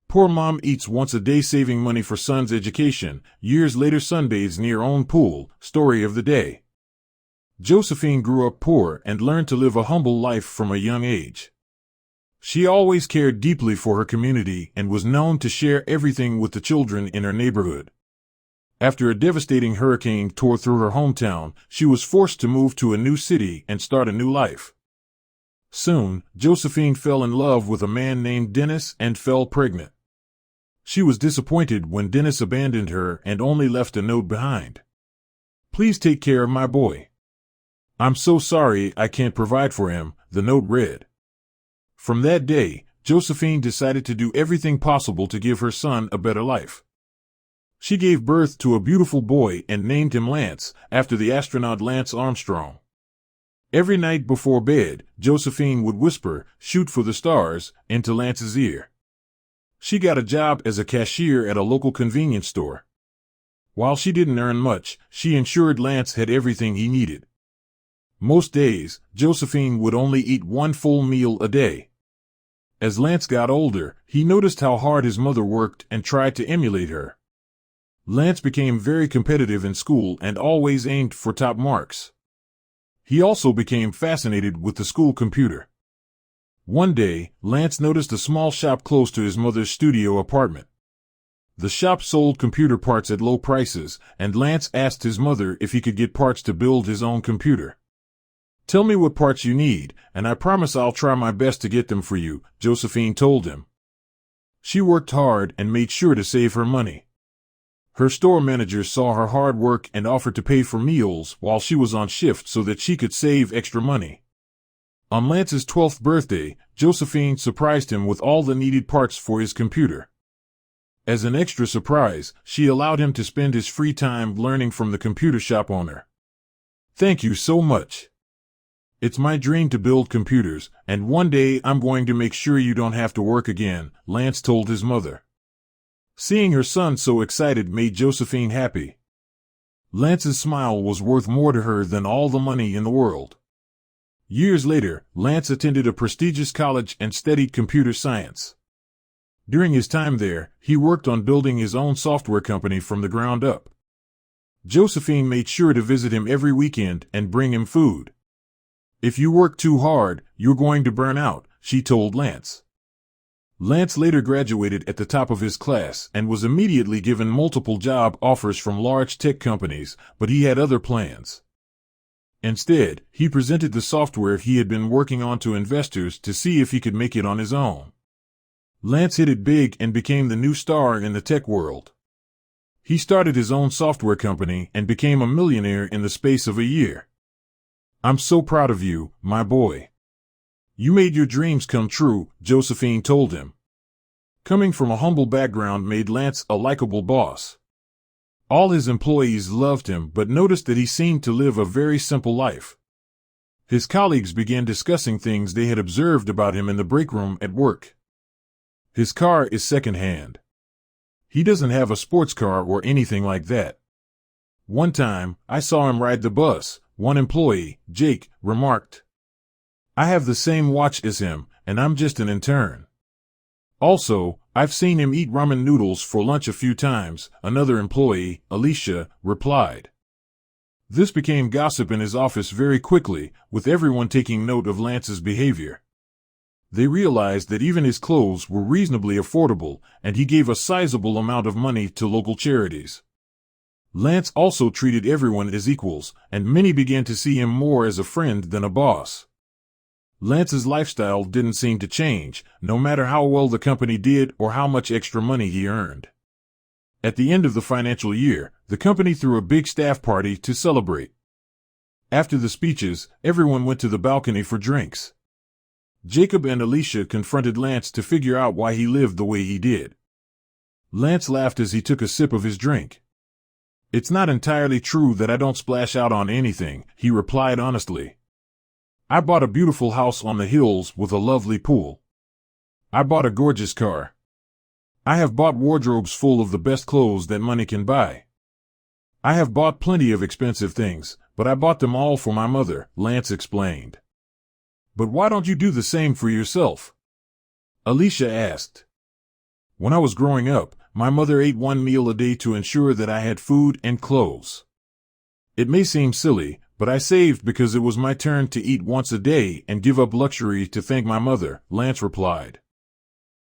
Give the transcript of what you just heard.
Poor mom eats once a day saving money for son's education. Years later, sunbathes near own pool. Story of the day. Josephine grew up poor and learned to live a humble life from a young age. She always cared deeply for her community and was known to share everything with the children in her neighborhood. After a devastating hurricane tore through her hometown, she was forced to move to a new city and start a new life. Soon, Josephine fell in love with a man named Dennis and fell pregnant. She was disappointed when Dennis abandoned her and only left a note behind. "Please take care of my boy. I'm so sorry I can't provide for him," the note read. From that day, Josephine decided to do everything possible to give her son a better life. She gave birth to a beautiful boy and named him Lance, after the astronaut Lance Armstrong. Every night before bed, Josephine would whisper, "Shoot for the stars," into Lance's ear. She got a job as a cashier at a local convenience store. While she didn't earn much, she ensured Lance had everything he needed. Most days, Josephine would only eat one full meal a day. As Lance got older, he noticed how hard his mother worked and tried to emulate her. Lance became very competitive in school and always aimed for top marks. He also became fascinated with the school computer. One day, Lance noticed a small shop close to his mother's studio apartment. The shop sold computer parts at low prices, and Lance asked his mother if he could get parts to build his own computer. "Tell me what parts you need, and I promise I'll try my best to get them for you," Josephine told him. She worked hard and made sure to save her money. Her store manager saw her hard work and offered to pay for meals while she was on shift so that she could save extra money. On Lance's 12th birthday, Josephine surprised him with all the needed parts for his computer. As an extra surprise, she allowed him to spend his free time learning from the computer shop owner. "Thank you so much. It's my dream to build computers, and one day I'm going to make sure you don't have to work again," Lance told his mother. Seeing her son so excited made Josephine happy. Lance's smile was worth more to her than all the money in the world. Years later, Lance attended a prestigious college and studied computer science. During his time there, he worked on building his own software company from the ground up. Josephine made sure to visit him every weekend and bring him food. "If you work too hard, you're going to burn out," she told Lance. Lance later graduated at the top of his class and was immediately given multiple job offers from large tech companies, but he had other plans. Instead, he presented the software he had been working on to investors to see if he could make it on his own. Lance hit it big and became the new star in the tech world. He started his own software company and became a millionaire in the space of a year. "I'm so proud of you, my boy. You made your dreams come true," Josephine told him. Coming from a humble background made Lance a likable boss. All his employees loved him but noticed that he seemed to live a very simple life. His colleagues began discussing things they had observed about him in the break room at work. "His car is second-hand. He doesn't have a sports car or anything like that. One time, I saw him ride the bus," one employee, Jake, remarked. "I have the same watch as him, and I'm just an intern. Also, I've seen him eat ramen noodles for lunch a few times," another employee, Alicia, replied. This became gossip in his office very quickly, with everyone taking note of Lance's behavior. They realized that even his clothes were reasonably affordable, and he gave a sizable amount of money to local charities. Lance also treated everyone as equals, and many began to see him more as a friend than a boss. Lance's lifestyle didn't seem to change, no matter how well the company did or how much extra money he earned. At the end of the financial year, the company threw a big staff party to celebrate. After the speeches, everyone went to the balcony for drinks. Jacob and Alicia confronted Lance to figure out why he lived the way he did. Lance laughed as he took a sip of his drink. "It's not entirely true that I don't splash out on anything," he replied honestly. "I bought a beautiful house on the hills with a lovely pool. I bought a gorgeous car. I have bought wardrobes full of the best clothes that money can buy. I have bought plenty of expensive things, but I bought them all for my mother," Lance explained. "But why don't you do the same for yourself?" Alicia asked. When I was growing up, my mother ate one meal a day to ensure that I had food and clothes. It may seem silly, but I saved because it was my turn to eat once a day and give up luxury to thank my mother, Lance replied.